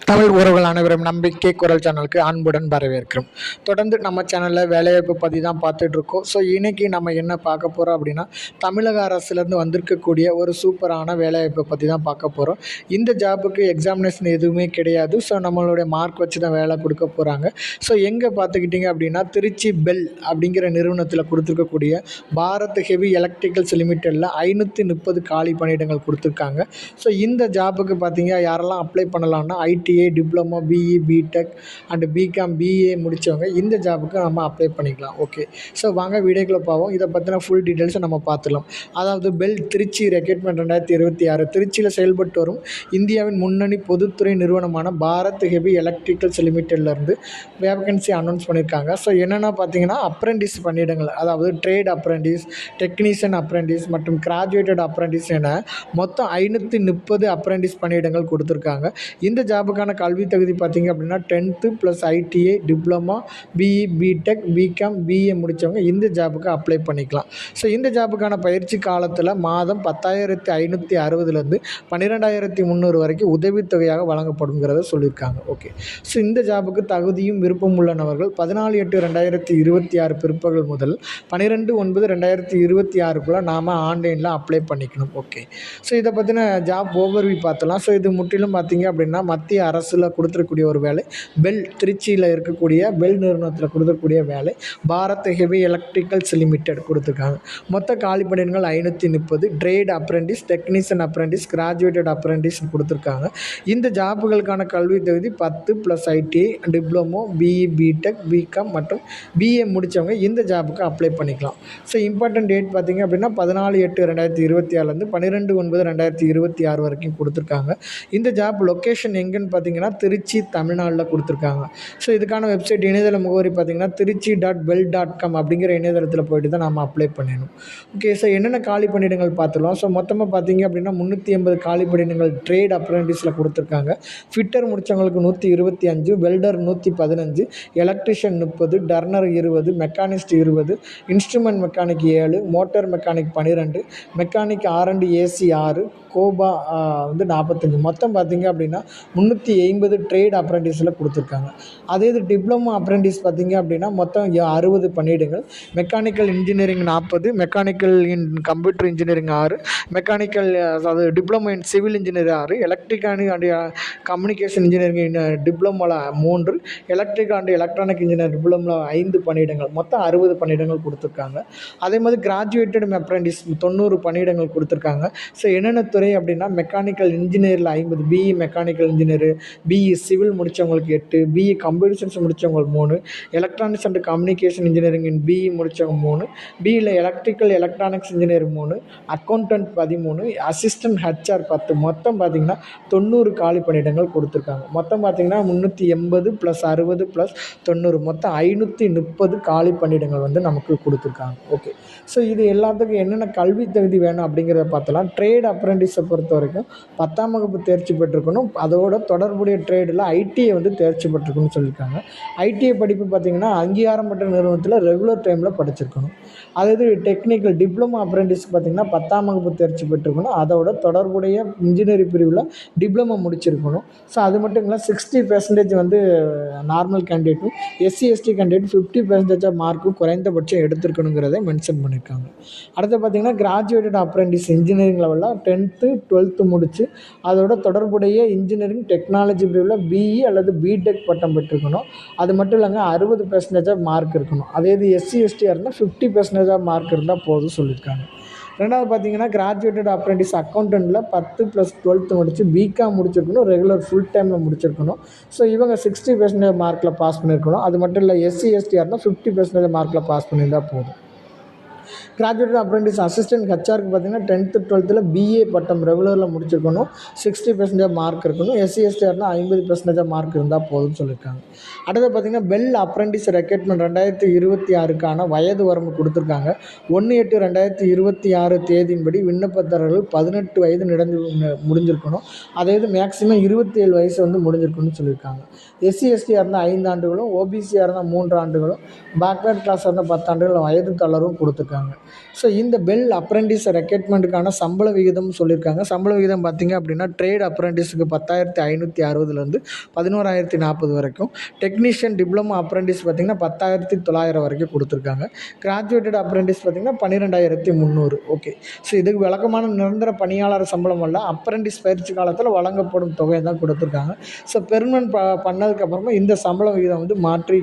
தமிழ் உறவுகள் அனைவரும் நம்பிக்கை குரல் சேனலுக்கு அன்புடன் வரவேற்கிறோம். தொடர்ந்து நம்ம சேனலில் வேலைவாய்ப்பு பற்றி தான் பார்த்துட்ருக்கோம். ஸோ இன்றைக்கி நம்ம என்ன பார்க்க போகிறோம் அப்படின்னா, தமிழக அரசுலேருந்து வந்திருக்கக்கூடிய ஒரு சூப்பரான வேலைவாய்ப்பை பற்றி தான் பார்க்க போகிறோம். இந்த ஜாபுக்கு எக்ஸாமினேஷன் எதுவுமே கிடையாது. ஸோ நம்மளுடைய மார்க் வச்சு தான் வேலை கொடுக்க போகிறாங்க. ஸோ எங்கே பார்த்துக்கிட்டிங்க அப்படின்னா, திருச்சி பெல் அப்படிங்கிற நிறுவனத்தில் கொடுத்துருக்கக்கூடிய பாரத் ஹெவி எலக்ட்ரிக்கல்ஸ் லிமிட்டடில் 530 காலி பணியிடங்கள் கொடுத்துருக்காங்க. ஸோ இந்த ஜாபுக்கு பார்த்தீங்க யாரெல்லாம் அப்ளை பண்ணலான்னா, ITI, diploma, BE, BTech and BCom, BA முடித்தவங்க இந்த ஜாபுக்கு நம்ம அப்ளை பண்ணிக்கலாம். ஓகே, ஸோ வாங்க வீடியோக்குள்ளே போவோம். இதை பற்றின ஃபுல் டீட்டெயில்ஸை நம்ம பார்த்துலாம். அதாவது பெல் திருச்சி ரெக்ரூட்மெண்ட் 2026 திருச்சியில் செயல்பட்டு வரும் இந்தியாவின் முன்னணி பொதுத்துறை நிறுவனமான பாரத் ஹெவி எலக்ட்ரிக்கல்ஸ் லிமிட்டட்லேருந்து வேகன்சி அனௌன்ஸ் பண்ணியிருக்காங்க. ஸோ என்னென்னா பார்த்தீங்கன்னா, அப்ரெண்டிஸ் பணியிடங்கள், அதாவது ட்ரேட் அப்ரெண்டிஸ், டெக்னீஷியன் அப்ரெண்டிஸ் மற்றும் கிராஜுவேட்டட் அப்ரெண்டிஸ் என மொத்தம் 530 அப்ரெண்டிஸ் பணியிடங்கள் கொடுத்துருக்காங்க. இந்த ஜாபுக்கான கல்வி தகுதி பார்த்திங்க அப்படின்னா 10th + ITI, diploma, BE, BTech, BCom, BA முடித்தவங்க இந்த ஜாபுக்கு அப்ளை பண்ணிக்கலாம். ஸோ இந்த ஜாபுக்கான பயிற்சி காலத்தில் மாதம் 10,560லேருந்து 12,300 வரைக்கும் உதவித்தொகையாக வழங்கப்படுங்கிறத சொல்லியிருக்காங்க. ஓகே, ஸோ இந்த ஜாபுக்கு தகுதியும் விருப்பம் உள்ள நபர்கள் 14/8/2026 பிற்பகல் முதல் 12/9/2026க்குள்ளே நாம் ஆன்லைனில் அப்ளை பண்ணிக்கணும். ஓகே, ஸோ இதை பற்றின ஜாப் ஓவர்வியூ பார்த்தலாம். ஸோ இது முற்றிலும் பார்த்திங்க அப்படின்னா மத்திய அரசில் கொடுத்துருக்கூடிய ஒரு வேலை. பெல் திருச்சியில் இருக்கக்கூடிய பெல் நிறுவனத்தில் கொடுத்துருக்கூடிய வேலை. பாரத் ஹெவி எலக்ட்ரிக்கல்ஸ் லிமிட்டட் கொடுத்துருக்காங்க. மொத்த காலி பணியிடங்கள் 530. Trade apprentice, technician apprentice, graduated apprentice கொடுத்துருக்காங்க. இந்த ஜாப்புகளுக்கான கல்வி தகுதி 10 + ITI, diploma, BE, BTech, BCom மற்றும் பிஏ முடித்தவங்க இந்த ஜாபுக்கு அப்ளை பண்ணிக்கலாம். ஸோ இம்பார்ட்டன்ட் டேட் பார்த்திங்க அப்படின்னா 14/8/2026லேருந்து 12/9/2026 வரைக்கும் கொடுத்துருக்காங்க. இந்த ஜாப் லொக்கேஷன் எங்கேன்னு பார்த்தீங்கன்னா திருச்சி, தமிழ்நாட்டில் கொடுத்துருக்காங்க. ஸோ இதுக்கான வெப்சைட் இணையதள முகவரி பார்த்திங்கன்னா திருச்சி.bell.com அப்படிங்கிற இணையதளத்தில் போய்ட்டு தான் நம்ம அப்ளை பண்ணணும். ஓகே, ஸோ என்னென்ன காலி பணியிடங்கள் பார்த்துக்கலாம். ஸோ மொத்தமாக பார்த்திங்க அப்படின்னா 380 காலி பணியிடங்கள் ட்ரேட் அப்ரெண்டிஸில் கொடுத்துருக்காங்க. ஃபிட்டர் முடித்தவங்களுக்கு 125, welder 115, electrician 30, turner 20, machinist 20, instrument mechanic 7, motor mechanic 12, mechanic R&AC 6, COPA 45. மொத்தம் பார்த்திங்க அப்படின்னா 380 ட்ரேட் அப்ரெண்டிஸில் கொடுத்துருக்காங்க. அதே இது டிப்ளமோ அப்ரெண்டிஸ் பார்த்திங்க அப்படின்னா மொத்தம் 60 பணியிடங்கள். Mechanical engineering 40, mechanical in computer engineering 6, mechanical அதாவது diploma in civil engineering 6, electrical and communication engineering டிப்ளமோவில் 3, எலக்ட்ரிக்கல் அண்ட் எலக்ட்ரானிக் இன்ஜினியர் டிப்ளமோவில் 5 பணியிடங்கள். மொத்தம் 60 பணியிடங்கள் கொடுத்துருக்காங்க. அதே மாதிரி கிராஜுவேட்டட் அப்ரெண்டிஸ் 90 பணியிடங்கள் கொடுத்துருக்காங்க. ஸோ என்னென்ன துறை அப்படின்னா, மெக்கானிக்கல் இன்ஜினியரில் 50, BE mechanical engineer, BE civil முடித்தவங்களுக்கு 8, பிஇ கம்ப்யூட்டர் சயின்ஸ் முடித்தவங்களுக்கு 3, electronics and communication engineering in BE முடித்தவங்க 3, பிஇயில் electrical electronics engineer 3, accountant 13, assistant HR 10. மொத்தம் பார்த்திங்கன்னா 90 காலி பணியிடங்கள் கொடுத்துருக்காங்க. மொத்தம் பார்த்திங்கன்னா 380 + 60 + 90 மொத்தம் 530 காலி பணியிடங்கள் நமக்கு கொடுத்துருக்காங்க. ஓகே, ஸோ இது எல்லாத்துக்கும் என்னென்ன கல்வி தகுதி வேணும் அப்படிங்கிறத பார்த்தலாம். ட்ரேட் அப்ரெண்டிஸை பொறுத்த வரைக்கும் 10ஆம் வகுப்பு தேர்ச்சி பெற்றிருக்கணும். அதோட தொடர்புடைய ட்ரேடில் ஐடிஐ தேர்ச்சி பெற்றிருக்கணும்னு சொல்லியிருக்காங்க. ஐடிஐ படிப்பு பார்த்திங்கன்னா அங்கீகாரம் பெற்ற நிறுவனத்தில் ரெகுலர் டைமில் படிச்சிருக்கணும். அதாவது டெக்னிக்கல் டிப்ளமோ அப்ரெண்டிஸ் பார்த்திங்கன்னா 10ஆம் வகுப்பு தேர்ச்சி பெற்றிருக்கணும். அதோட தொடர்புடைய இன்ஜினியரிங் பிரிவில் டிப்ளமோ முடிச்சிருக்கணும். ஸோ அது மட்டும் இல்லை, 60% நார்மல் கேண்டிடேட்டும், SC/ST கேண்டிடேட் 50% மார்க்கும் குறைந்தபட்சம் எடுத்திருக்கணுங்கிறத மென்ஷன் பண்ணியிருக்காங்க. அடுத்து பார்த்திங்கன்னா கிராஜுவேட்டட் அப்ரெண்டிஸ் இன்ஜினியரிங் லெவலில் 10th 12th முடித்து அதோட தொடர்புடைய இன்ஜினியரிங் டெக்னாலஜி பிரிவில் பிஇ அல்லது பிடெக் பட்டம் பெற்றிருக்கணும். அது மட்டும் இல்லைங்க, 60% மார்க் இருக்கணும். அதே இது SC/ST இருந்தால் 50% மார்க் இருந்தால் போதும் சொல்லியிருக்காங்க. ரெண்டாவது பார்த்திங்கன்னா கிராஜுவேட்டட் அப்ரெண்டிஸ் அக்கௌண்டண்ட்டில் 10 + 12th முடித்து பிகாம் முடிச்சிருக்கணும், ரெகுலர் ஃபுல் டைமில் முடிச்சிருக்கணும். ஸோ இவங்க 60% மார்க்கில் பாஸ் பண்ணியிருக்கணும். அது மட்டும் இல்லை, SC/ST இருந்தால் 50% மார்க்கில் பாஸ் பண்ணியிருந்தால் போதும். கிராஜுவேட் அப்ரெண்டிஸ் அசிஸ்டன்ட் HRக்கு பார்த்திங்கன்னா 10th 12th பிஏ பட்டம் ரெகுலரில் முடிச்சிருக்கணும், 60% மார்க் இருக்கணும். SC/ST இருந்தால் 50% மார்க் இருந்தால் போதும்னு சொல்லியிருக்காங்க. அடுத்து பார்த்திங்கன்னா பெல் அப்ரெண்டிஸ் ரெக்ரூட்மெண்ட் 2026க்கான வயது வரம்பு கொடுத்துருக்காங்க. 1/8/2026 தேதியின்படி விண்ணப்பதாரர்கள் 18 வயது முடிஞ்சிருக்கணும். அதாவது மேக்ஸிமம் 27 வயசு முடிஞ்சிருக்கணும்னு சொல்லியிருக்காங்க. SC/ST இருந்தால் 5 ஆண்டுகளும், OBC இருந்தால் 3 ஆண்டுகளும், பேக்வேர்ட் கிளாஸ் இருந்தால் 10 ஆண்டுகள் வயது தளர்வும் கொடுத்துருக்காங்க. கொடுத்துருக்காங்க. ஸோ இந்த பெல் அப்ரெண்டிஸ் ரெக்ரூட்மெண்ட்டுக்கான சம்பள விகிதம் சொல்லியிருக்காங்க. சம்பள விகிதம் பார்த்திங்க அப்படின்னா ட்ரேட் அப்ரெண்டிஸுக்கு 10,560 11,040 வரைக்கும், டெக்னீஷியன் டிப்ளமோ அப்ரெண்டிஸ் பார்த்திங்கன்னா 10,900 வரைக்கும் கொடுத்துருக்காங்க. கிராஜுவேட்டட் அப்ரெண்டிஸ் பார்த்திங்கன்னா 12,300. ஓகே. ஸோ இதுக்கு விளக்கமான நிரந்தர பணியாளர் சம்பளம் அல்ல, அப்ரெண்டிஸ் பயிற்சி காலத்தில் வழங்கப்படும் தொகையை தான் கொடுத்துருக்காங்க. ஸோ பெர்மனன்ட் பண்ணதுக்கப்புறமா இந்த சம்பள விகிதம் வந்து மாற்றி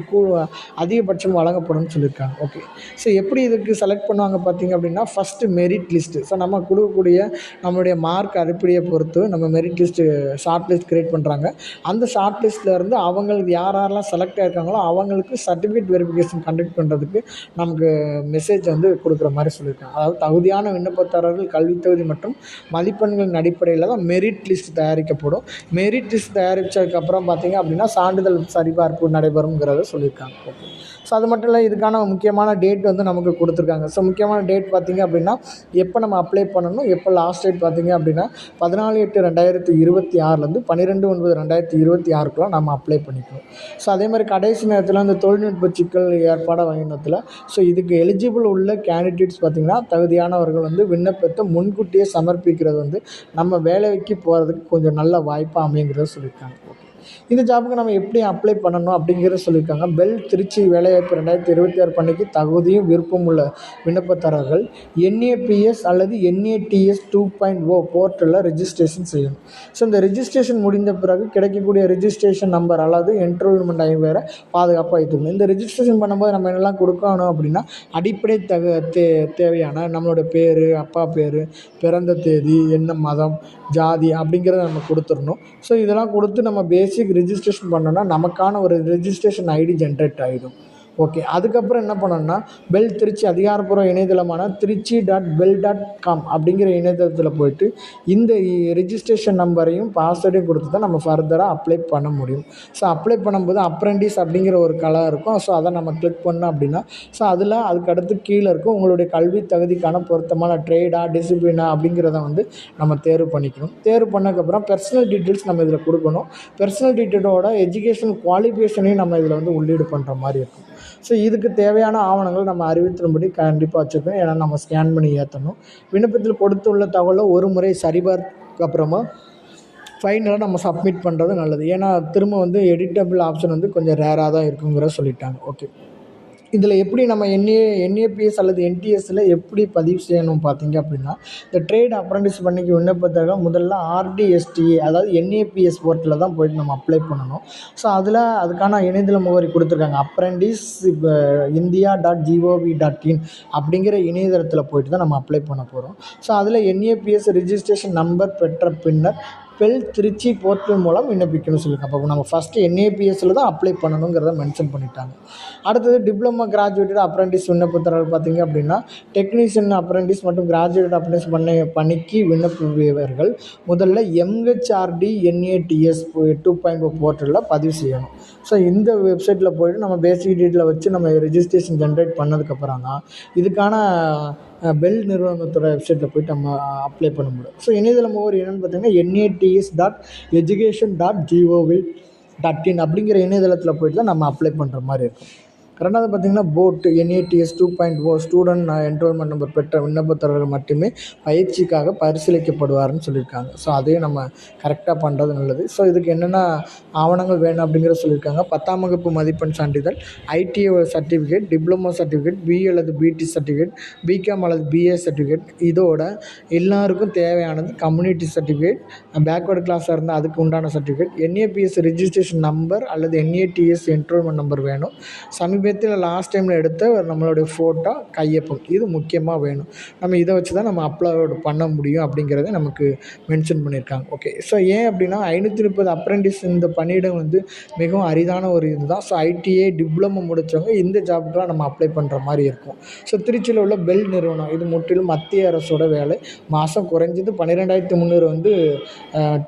அதிகபட்சம் வழங்கப்படும்னு சொல்லியிருக்காங்க. ஓகே. ஸோ எப்படி இதுக்கு செலக்ட் பண்ணுவாங்க பார்த்திங்க அப்படின்னா, ஃபஸ்ட்டு மெரிட் லிஸ்ட்டு. ஸோ நம்ம கொடுக்கக்கூடிய நம்மளுடைய மார்க் அடிப்படையை பொறுத்து நம்ம merit list short list create பண்ணுறாங்க. அந்த ஷார்ட் லிஸ்ட்லேருந்து அவங்களுக்கு யாரெல்லாம் செலக்ட் ஆகிருக்காங்களோ அவங்களுக்கு சர்டிஃபிகேட் வெரிஃபிகேஷன் கண்டக்ட் பண்ணுறதுக்கு நமக்கு மெசேஜ் வந்து கொடுக்குற மாதிரி சொல்லியிருக்காங்க. அதாவது தகுதியான விண்ணப்பதாரர்கள் கல்வி தகுதி மற்றும் மதிப்பெண்களின் அடிப்படையில் தான் மெரிட் லிஸ்ட் தயாரிக்கப்படும். மெரிட் லிஸ்ட் தயாரித்ததுக்கப்புறம் பார்த்திங்க அப்படின்னா சான்றிதழ் சரிபார்ப்பு நடைபெறுங்கிறத சொல்லியிருக்காங்க. ஓகே. ஸோ அது மட்டும் இல்லை, இதுக்கான முக்கியமான டேட் வந்து நமக்கு கொடுத்துருக்காங்க. ஸோ முக்கியமான டேட் பார்த்திங்க அப்படின்னா எப்போ நம்ம அப்ளை பண்ணணும், எப்போ லாஸ்ட் டேட் பார்த்திங்க அப்படின்னா 14/8/2026 12/9/2026 நம்ம அப்ளை பண்ணிக்கணும். ஸோ அதே மாதிரி கடைசி நேரத்தில் அந்த தொழில்நுட்ப சிக்கல் ஏற்பாடாக வகையினத்தில் ஸோ இதுக்கு எலிஜிபிள் உள்ள கேண்டிடேட்ஸ் பார்த்திங்கன்னா தகுதியானவர்கள் வந்து விண்ணப்பத்தை முன்கூட்டியே சமர்ப்பிக்கிறது வந்து நம்ம வேலைக்கு போகிறதுக்கு கொஞ்சம் நல்ல வாய்ப்பாக அமைங்கிறத சொல்லியிருக்காங்க. ஓகே. இந்த ஜாபுக்கு நம்ம எப்படி அப்ளை பண்ணணும் அப்படிங்கிறத சொல்லியிருக்காங்க. பெல் திருச்சி வேலைவாய்ப்பு 2026 பணிக்கு தகுதியும் விருப்பம் உள்ள விண்ணப்பதாரர்கள் NAPS அல்லது NATS 2.0 போர்ட்டலில் ரெஜிஸ்ட்ரேஷன் செய்யணும். ஸோ இந்த ரெஜிஸ்ட்ரேஷன் முடிந்த பிறகு கிடைக்கக்கூடிய ரெஜிஸ்ட்ரேஷன் நம்பர் அல்லது என்ரோல்மெண்ட் வேறு பாதுகாப்பாக வைத்துக்கணும். இந்த ரெஜிஸ்ட்ரேஷன் பண்ணும்போது நம்ம என்னெல்லாம் கொடுக்கணும் அப்படின்னா, அடிப்படை தேவையான நம்மளோட பேர், அப்பா பேர், பிறந்த தேதி, என்ன மதம், ஜாதி அப்படிங்கிறத நம்ம கொடுத்துடணும். ஸோ இதெல்லாம் கொடுத்து நம்ம பேசிக் ரெஜிஸ்ட்ரேஷன் பண்ணோன்னா நமக்கான ஒரு ரெஜிஸ்ட்ரேஷன் ஐடி ஜென்ரேட் ஆகிடும். ஓகே. அதுக்கப்புறம் என்ன பண்ணணும்னா, பெல் திருச்சி அதிகாரப்பூர்வ இணையதளமான trichy.bell.com அப்படிங்கிற இணையதளத்தில் போய்ட்டு இந்த ரெஜிஸ்ட்ரேஷன் நம்பரையும் பாஸ்வேர்டையும் கொடுத்து தான் நம்ம ஃபர்தராக அப்ளை பண்ண முடியும். ஸோ அப்ளை பண்ணும்போது அப்ரெண்டிஸ் அப்படிங்கிற ஒரு கலர் இருக்கும். ஸோ அதை நம்ம கிளிக் பண்ணோம் அப்படின்னா ஸோ அதில் அதுக்கடுத்து கீழே இருக்கும் உங்களுடைய கல்வி தகுதிக்கான பொருத்தமான ட்ரேடா டிசிப்ளினா அப்படிங்கிறத வந்து நம்ம தேர்வு பண்ணிக்கணும். தேர்வு பண்ணதுக்கப்புறம் பர்சனல் டீட்டெயில்ஸ் நம்ம இதில் கொடுக்கணும். பர்சனல் டீட்டெயிலோட எஜுகேஷன் குவாலிஃபிகேஷனையும் நம்ம இதில் வந்து உள்ளீடு பண்ணுற மாதிரி இருக்கும். ஸோ இதுக்கு தேவையான ஆவணங்கள் நம்ம அறிவித்தின்படி கண்டிப்பாக வச்சுருக்கணும். ஏன்னா நம்ம ஸ்கேன் பண்ணி ஏற்றணும். விண்ணப்பத்தில் கொடுத்துள்ள தகவலை ஒரு முறை சரிபார்த்துக்கு அப்புறமா ஃபைனலாக நம்ம சப்மிட் பண்ணுறது நல்லது. ஏன்னா திரும்ப வந்து எடிட்டபிள் ஆப்ஷன் வந்து கொஞ்சம் ரேராக தான் இருக்குங்கிற சொல்லிட்டாங்க. ஓகே. இதில் எப்படி நம்ம NAPS அல்லது NTSல எப்படி பதிவு செய்யணும் பார்த்திங்க அப்படின்னா, இந்த ட்ரேட் அப்ரெண்டிஸ் பணிக்கு விண்ணப்பதாக முதல்ல RDSTA அதாவது NAPS போர்ட்டலில் தான் போய்ட்டு நம்ம அப்ளை பண்ணணும். ஸோ அதுக்கான இணையதள முகவரி கொடுத்துருக்காங்க. அப்ரெண்டிஸ் india.gov.in அப்படிங்கிற இணையதளத்தில் போய்ட்டு தான் நம்ம அப்ளை பண்ண போகிறோம். ஸோ அதில் NAPS ரெஜிஸ்ட்ரேஷன் நம்பர் பெற்ற பின்னர் பெல் திருச்சி போர்ட்டல் மூலம் விண்ணப்பிக்கணும்னு சொல்லியிருக்காங்க. அப்போ நம்ம ஃபஸ்ட்டு NAPSல தான் அப்ளை பண்ணணுங்கிறத மென்ஷன் பண்ணிட்டாங்க. அடுத்தது டிப்ளமோ கிராஜுவேட்டட் அப்ரெண்டிஸ் விண்ணப்பதாரர்கள் பார்த்திங்க அப்படின்னா, டெக்னீஷியன் அப்ரெண்டிஸ் மற்றும் கிராஜுவேட் அப்ரெண்டிஸ் பணிக்கு விண்ணப்பிப்பவர்கள் முதல்ல MHRD NATS 2.0 போர்ட்டலில் பதிவு செய்யணும். ஸோ இந்த வெப்சைட்டில் போய்ட்டு நம்ம பேசிக் டீட்டெயிலை வச்சு நம்ம ரெஜிஸ்ட்ரேஷன் ஜென்ரேட் பண்ணதுக்கப்புறம் தான் இதுக்கான பெல் நிறுவனத்தோட வெப்சைட்டில் போய்ட்டு நம்ம அப்ளை பண்ண முடியும். ஸோ இணையதள முகவரி என்னென்னு பார்த்தீங்கன்னா NATS.education.gov.in அப்படிங்கிற இணையதளத்தில் போய்ட்டு தான் நம்ம அப்ளை பண்ணுற மாதிரி இருக்கும். ரெண்டாவது பார்த்திங்கன்னா boat NATS 2.0 student enrolment number பெற்ற விண்ணப்பதாரர்கள் மட்டுமே பயிற்சிக்காக பரிசீலிக்கப்படுவார்னு சொல்லியிருக்காங்க. ஸோ அதையும் நம்ம கரெக்டாக பண்ணுறது நல்லது. ஸோ இதுக்கு என்னென்ன ஆவணங்கள் வேணும் அப்படிங்கிற சொல்லியிருக்காங்க. 10ஆம் வகுப்பு மதிப்பெண் சான்றிதழ், ITI certificate, diploma certificate, BA அல்லது BT சர்டிஃபிகேட், BCom அல்லது BA சர்டிஃபிகேட், இதோட எல்லாருக்கும் தேவையானது கம்யூனிட்டி சர்டிஃபிகேட், பேக்வேர்டு கிளாஸாக இருந்தால் அதுக்கு உண்டான சர்டிஃபிகேட், NAPS ரெஜிஸ்ட்ரேஷன் நம்பர் அல்லது NATS என்ரோல்மெண்ட் நம்பர் வேணும். சமீபத்தில் லாஸ்ட் டைமில் எடுத்த நம்மளுடைய ஃபோட்டோ, கையொப்பம் இது முக்கியமாக வேணும். நம்ம இதை வச்சு தான் நம்ம அப்லோட் பண்ண முடியும் அப்படிங்கிறத நமக்கு மென்ஷன் பண்ணியிருக்காங்க. ஓகே. ஸோ ஏன் அப்படின்னா 530 அப்ரெண்டிஸ் இந்த பணியிடம் வந்து மிகவும் அரிதான ஒரு இது தான். ஸோ ITI டிப்ளமோ முடித்தவங்க இந்த ஜாபுக்கெலாம் நம்ம அப்ளை பண்ணுற மாதிரி இருக்கும். ஸோ திருச்சியில் உள்ள பெல் நிறுவனம் இது முற்றிலும் மத்திய அரசோட வேலை. மாதம் குறைஞ்சது 12,300 வந்து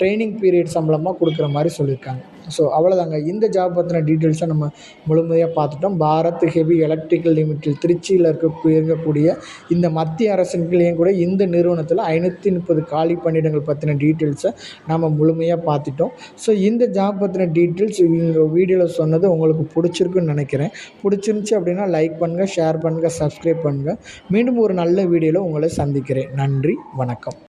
ட்ரைனிங் பீரியட் சம்பளமாக கொடுக்குற மாதிரி சொல்லியிருக்காங்க. ஸோ அவ்வளோதாங்க. இந்த ஜாப் பற்றின டீட்டெயில்ஸை நம்ம முழுமையாக பார்த்துட்டோம். பாரத் ஹெவி எலக்ட்ரிக்கல் லிமிடெட் திருச்சியில் இயங்கக்கூடிய இந்த மத்திய அரசின் கீழேயும் கூட இந்த நிறுவனத்தில் 530 காலி பணியிடங்கள் பற்றின டீட்டெயில்ஸை நம்ம முழுமையாக பார்த்துட்டோம். ஸோ இந்த ஜாப் பற்றின டீட்டெயில்ஸ் இவங்க வீடியோவில் சொன்னது உங்களுக்கு பிடிச்சிருக்குன்னு நினைக்கிறேன். பிடிச்சிருந்துச்சி அப்படின்னா லைக் பண்ணுங்கள், ஷேர் பண்ணுங்கள், சப்ஸ்கிரைப் பண்ணுங்கள். மீண்டும் ஒரு நல்ல வீடியோவில் உங்களை சந்திக்கிறேன். நன்றி, வணக்கம்.